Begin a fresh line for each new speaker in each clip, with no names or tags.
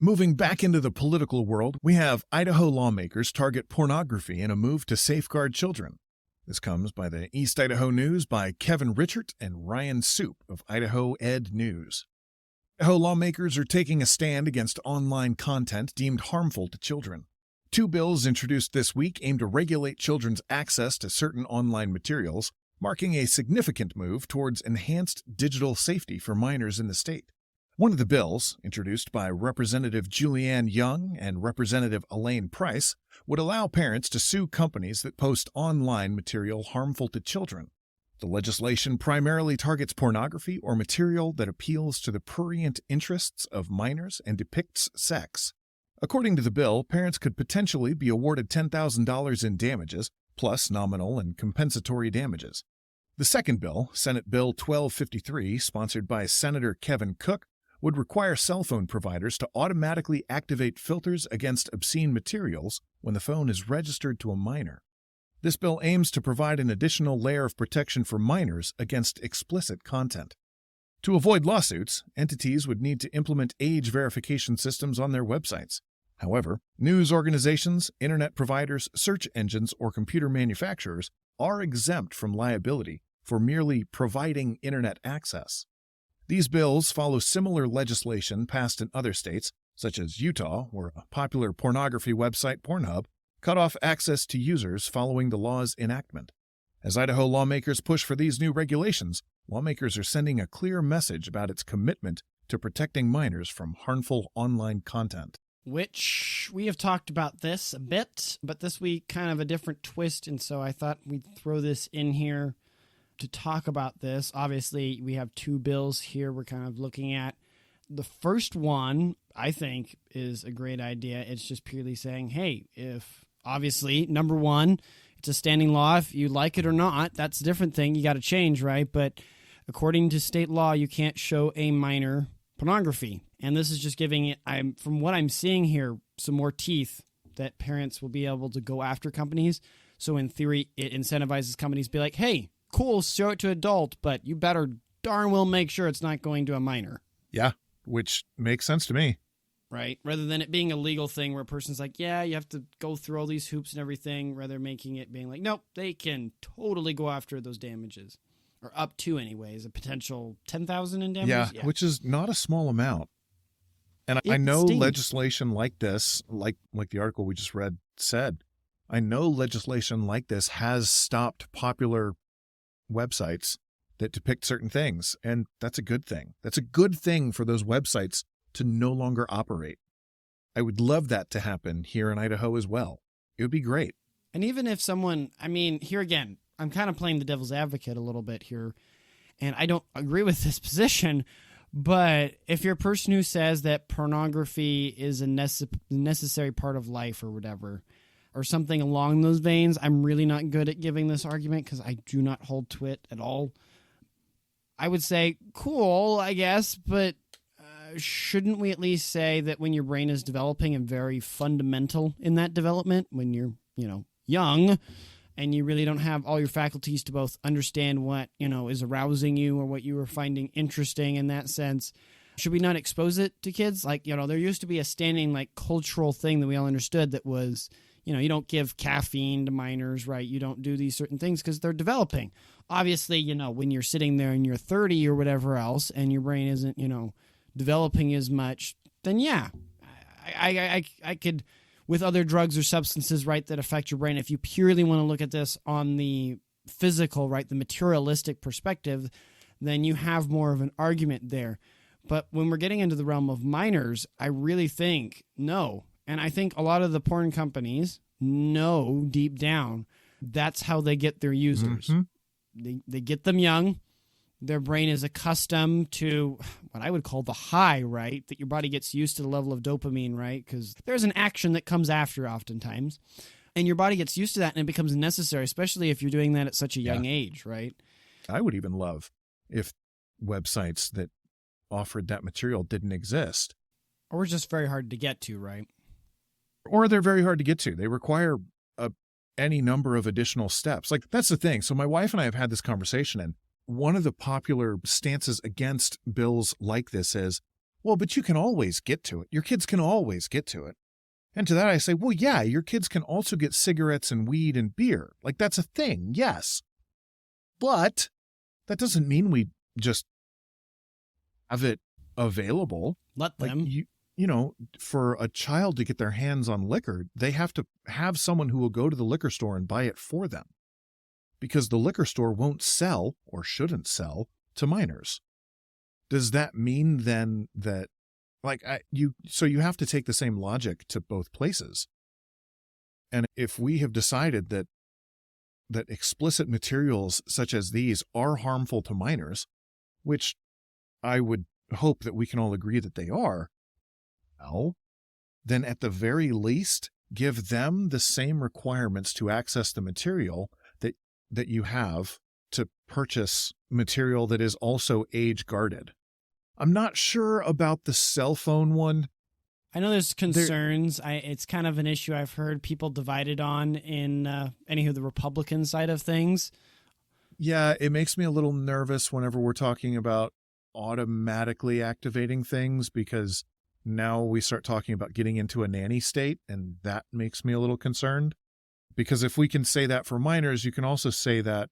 Moving back into the political world, we have Idaho lawmakers target pornography in a move to safeguard children. This comes by the East Idaho News by Kevin Richert and Ryan Soup of Idaho Ed News. Idaho lawmakers are taking a stand against online content deemed harmful to children. 2 bills introduced this week aim to regulate children's access to certain online materials, marking a significant move towards enhanced digital safety for minors in the state. One of the bills, introduced by Representative Julianne Young and Representative Elaine Price, would allow parents to sue companies that post online material harmful to children. The legislation primarily targets pornography or material that appeals to the prurient interests of minors and depicts sex. According to the bill, parents could potentially be awarded $10,000 in damages, plus nominal and compensatory damages. The second bill, Senate Bill 1253, sponsored by Senator Kevin Cook, would require cell phone providers to automatically activate filters against obscene materials when the phone is registered to a minor. This bill aims to provide an additional layer of protection for minors against explicit content. To avoid lawsuits, entities would need to implement age verification systems on their websites. However, news organizations, internet providers, search engines, or computer manufacturers are exempt from liability for merely providing internet access. These bills follow similar legislation passed in other states, such as Utah, where a popular pornography website, Pornhub, cut off access to users following the law's enactment. As Idaho lawmakers push for these new regulations, lawmakers are sending a clear message about its commitment to protecting minors from harmful online content.
Which we have talked about this a bit, but this week kind of a different twist, and so I thought we'd throw this in here to talk about this. Obviously, we have 2 bills here we're kind of looking at. The first one, I think, is a great idea. It's just purely saying, hey, if obviously, number one, it's a standing law. If you like it or not, that's a different thing. You got to change, right? But according to state law, you can't show a minor pornography. And this is just giving it, from what I'm seeing here, some more teeth that parents will be able to go after companies. So in theory, it incentivizes companies to be like, hey, cool, show it to adult, but you better darn well make sure it's not going to a minor.
Yeah, which makes sense to me.
Right? Rather than it being a legal thing where a person's like, yeah, you have to go through all these hoops and everything, rather making it being like, nope, they can totally go after those damages. Or up to, anyways, a potential $10,000 in damages.
Yeah, which is not a small amount. And I know legislation like this, like the article we just read said, I know legislation like this has stopped popular websites that depict certain things, and that's a good thing. That's a good thing for those websites to no longer operate. I would love that to happen here in Idaho as well. It would be great.
And even if someone, here again, I'm kind of playing the devil's advocate a little bit here, and I don't agree with this position, but if you're a person who says that pornography is a necessary part of life or whatever, or something along those veins, I'm really not good at giving this argument because I do not hold to it at all. I would say, cool, I guess, but shouldn't we at least say that when your brain is developing and very fundamental in that development, when you're, young and you really don't have all your faculties to both understand what, is arousing you or what you were finding interesting in that sense, should we not expose it to kids? Like, there used to be a standing, cultural thing that we all understood that was, you don't give caffeine to minors, right? You don't do these certain things because they're developing. Obviously, when you're sitting there and you're 30 or whatever else and your brain isn't, developing as much, then yeah, I could, with other drugs or substances, right, that affect your brain, if you purely want to look at this on the physical, right, the materialistic perspective, then you have more of an argument there. But when we're getting into the realm of minors, I really think no. And I think a lot of the porn companies know deep down that's how they get their users. Mm-hmm. They get them young. Their brain is accustomed to what I would call the high, right? That your body gets used to the level of dopamine, right? Because there's an action that comes after oftentimes. And your body gets used to that and it becomes necessary, especially if you're doing that at such a young age, right?
I would even love if websites that offered that material didn't exist.
Or just very hard to get to, right?
Or they're very hard to get to. They require any number of additional steps. That's the thing. So my wife and I have had this conversation, and one of the popular stances against bills like this is Well, but you can always get to it. Your kids can always get to it. And to that I say, well, yeah, your kids can also get cigarettes and weed and beer. Like, that's a thing, yes. But that doesn't mean we just have it available.
Let them.
Like, you know, for a child to get their hands on liquor, they have to have someone who will go to the liquor store and buy it for them, because the liquor store won't sell, or shouldn't sell, to minors. Does that mean then that, like, so you have to take the same logic to both places? And if we have decided that explicit materials such as these are harmful to minors, which I would hope that we can all agree that they are, well, then at the very least, give them the same requirements to access the material that you have to purchase material that is also age guarded. I'm not sure about the cell phone one.
I know there's concerns. It's kind of an issue I've heard people divided on in the Republican side of things.
Yeah, it makes me a little nervous whenever we're talking about automatically activating things, because now we start talking about getting into a nanny state, and that makes me a little concerned. Because if we can say that for minors, you can also say that,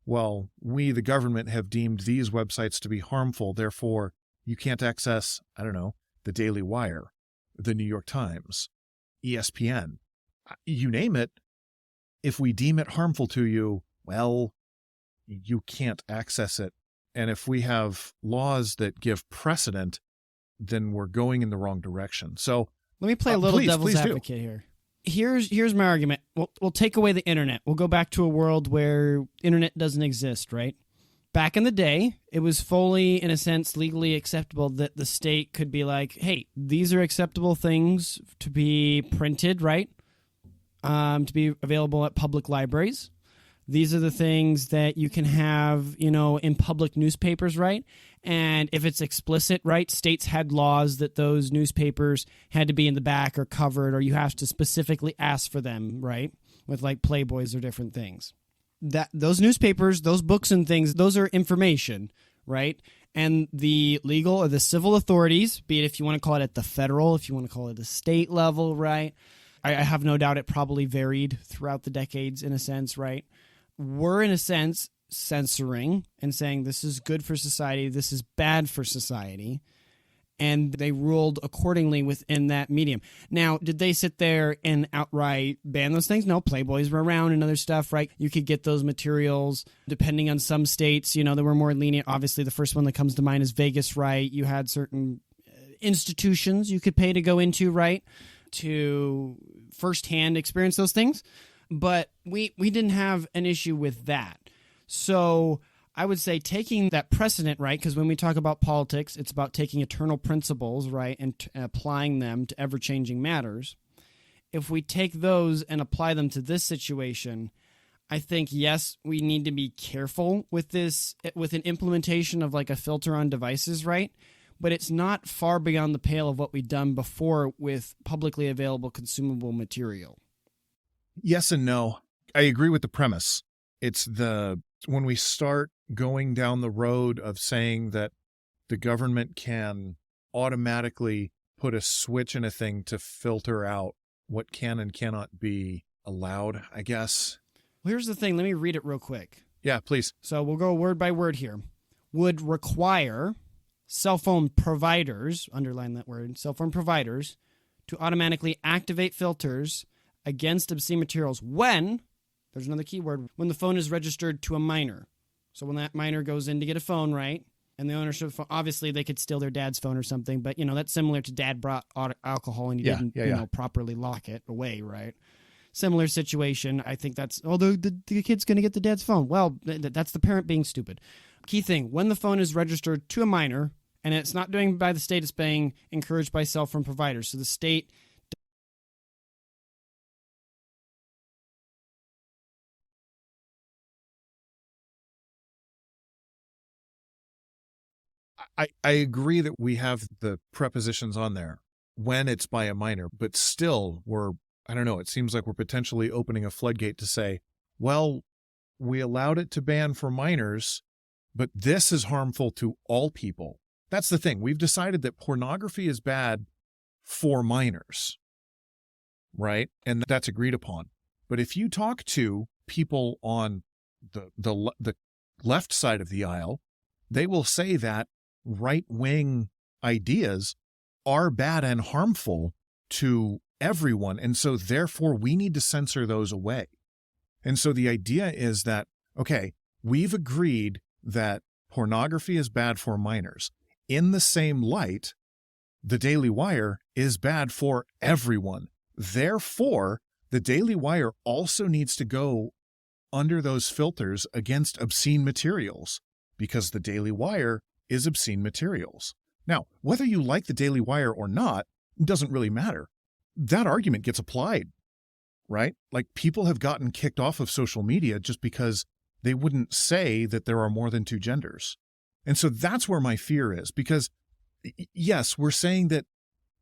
well, we, the government, have deemed these websites to be harmful, therefore you can't access, I don't know, the Daily Wire, the New York Times, ESPN, you name it. If we deem it harmful to you, well, you can't access it. And if we have laws that give precedent, then we're going in the wrong direction. So
let me play a little devil's advocate here. Here's my argument. We'll take away the internet. We'll go back to a world where internet doesn't exist, right? Back in the day, it was fully, in a sense, legally acceptable that the state could be like, hey, these are acceptable things to be printed, right? To be available at public libraries. These are the things that you can have, in public newspapers, right? And if it's explicit, right, states had laws that those newspapers had to be in the back or covered, or you have to specifically ask for them, right, with like Playboys or different things. That those newspapers, those books and things, those are information, right? And the legal or the civil authorities, be it if you want to call it at the federal, if you want to call it the state level, right? I have no doubt it probably varied throughout the decades in a sense, right? We're, in a sense, censoring and saying this is good for society, this is bad for society, and they ruled accordingly within that medium. Now, did they sit there and outright ban those things? No, Playboys were around and other stuff, right? You could get those materials depending on some states, they were more lenient. Obviously, the first one that comes to mind is Vegas, right? You had certain institutions you could pay to go into, right, to firsthand experience those things. But we didn't have an issue with that. So I would say taking that precedent, right, because when we talk about politics, it's about taking eternal principles, right, and applying them to ever-changing matters. If we take those and apply them to this situation, I think, yes, we need to be careful with this, with an implementation of like a filter on devices, right? But it's not far beyond the pale of what we've done before with publicly available consumable material.
Yes and no. I agree with the premise. It's when we start going down the road of saying that the government can automatically put a switch in a thing to filter out what can and cannot be allowed, I guess.
Well, here's the thing. Let me read it real quick.
Yeah, please.
So we'll go word by word here. Would require cell phone providers, underline that word, cell phone providers, to automatically activate filters against obscene materials when, there's another keyword, when the phone is registered to a minor. So when that minor goes in to get a phone, right, and the ownership of the phone, obviously they could steal their dad's phone or something, but, that's similar to dad brought alcohol and you didn't properly lock it away, right? Similar situation. I think that's, the kid's going to get the dad's phone. Well, that's the parent being stupid. Key thing, when the phone is registered to a minor, and it's not doing by the state, it's being encouraged by cell phone providers. So the state...
I agree that we have the prepositions on there when it's by a minor, but still I don't know, it seems like we're potentially opening a floodgate to say, well, we allowed it to ban for minors, but this is harmful to all people. That's the thing. We've decided that pornography is bad for minors, right? And that's agreed upon. But if you talk to people on the left side of the aisle, they will say that right-wing ideas are bad and harmful to everyone. And so therefore we need to censor those away. And so the idea is that, okay, we've agreed that pornography is bad for minors. In the same light, the Daily Wire is bad for everyone. Therefore, the Daily Wire also needs to go under those filters against obscene materials, because the Daily Wire is obscene materials. Now, whether you like the Daily Wire or not doesn't really matter. That argument gets applied, right? Like, people have gotten kicked off of social media just because they wouldn't say that there are more than two genders. And so that's where my fear is, because yes, we're saying that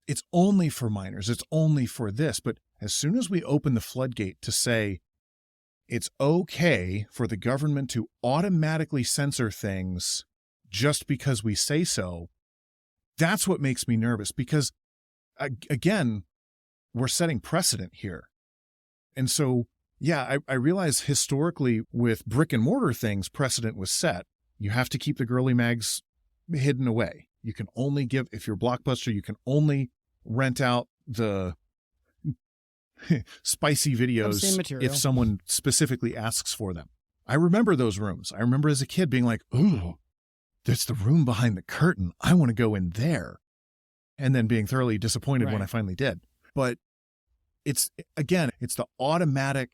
it's only for minors, it's only for this, but as soon as we open the floodgate to say it's okay for the government to automatically censor things just because we say so, that's what makes me nervous, because again, we're setting precedent here. And so, yeah, I realize historically with brick and mortar things, precedent was set. You have to keep the girly mags hidden away. You can only give, if you're Blockbuster, you can only rent out the spicy videos if someone specifically asks for them. I remember those rooms. I remember as a kid being like, ooh, there's the room behind the curtain. I want to go in there. And then being thoroughly disappointed when I finally did. But it's, again, it's the automatic,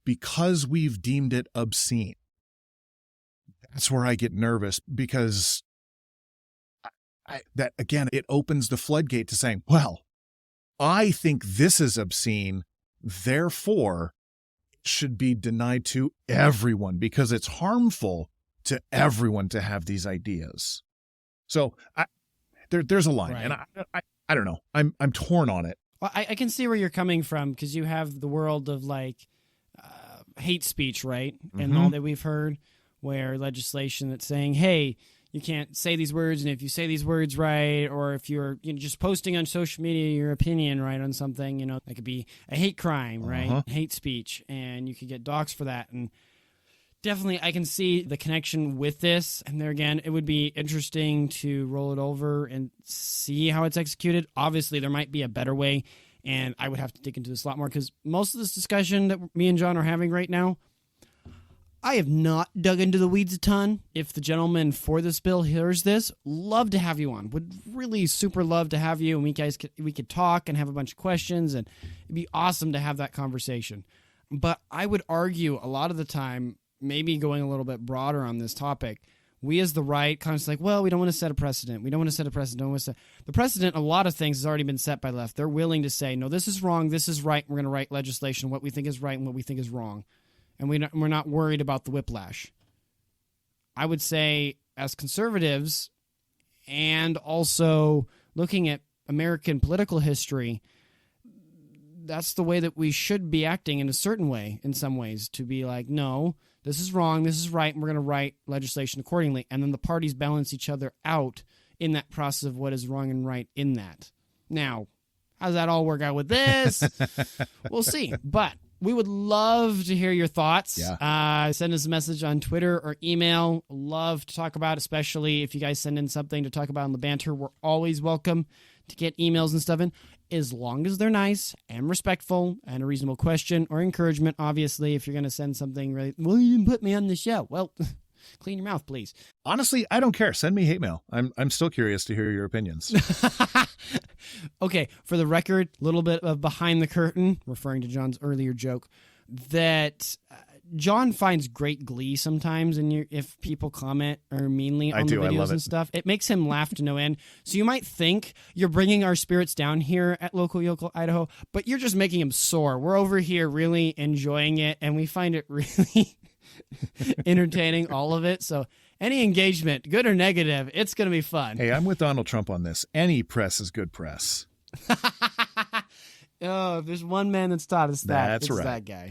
because we've deemed it obscene. That's where I get nervous, because that, again, it opens the floodgate to saying, well, I think this is obscene, therefore it should be denied to everyone because it's harmful to everyone to have these ideas. So there's a line, and I don't know. I'm torn on it.
Well, I can see where you're coming from, because you have the world of like hate speech, right? And all that we've heard, where legislation that's saying, hey, you can't say these words, and if you say these words right, or if you're just posting on social media your opinion right on something, that could be a hate crime, right? Hate speech, and you could get doxxed for that. And definitely I can see the connection with this. And there again, it would be interesting to roll it over and see how it's executed. Obviously, there might be a better way, and I would have to dig into this a lot more, because most of this discussion that me and John are having right now, I have not dug into the weeds a ton. If the gentleman for this bill hears this, love to have you on. Would really super love to have you, and we could talk and have a bunch of questions, and it'd be awesome to have that conversation. But I would argue a lot of the time, maybe going a little bit broader on this topic, we as the right kind of like, well, we don't want to set a precedent. We don't want to set a precedent. Don't want to set the precedent. A lot of things has already been set by left. They're willing to say, no, this is wrong. This is right. We're going to write legislation, what we think is right and what we think is wrong. And we're not worried about the whiplash. I would say, as conservatives, and also looking at American political history, that's the way that we should be acting in a certain way, in some ways, to be like, no, this is wrong, this is right, and we're going to write legislation accordingly. And then the parties balance each other out in that process of what is wrong and right in that. Now, how does that all work out with this? We'll see. But we would love to hear your thoughts. Yeah. Send us a message on Twitter or email. Love to talk about, especially if you guys send in something to talk about in the banter. We're always welcome to get emails and stuff in, as long as they're nice and respectful and a reasonable question or encouragement. Obviously, if you're going to send something really, well, you didn't put me on the show. Well, clean your mouth, please.
Honestly, I don't care. Send me hate mail. I'm still curious to hear your opinions.
Okay, for the record, a little bit of behind the curtain, referring to John's earlier joke, that John finds great glee sometimes if people comment or meanly on the videos and stuff. It makes him laugh to no end. So you might think you're bringing our spirits down here at Local Yokel Idaho, but you're just making him soar. We're over here really enjoying it, and we find it really entertaining, all of it. So any engagement, good or negative, it's going to be fun.
Hey, I'm with Donald Trump on this. Any press is good press.
Oh, if there's one man that's taught us that,
that's
it's
right.
that guy.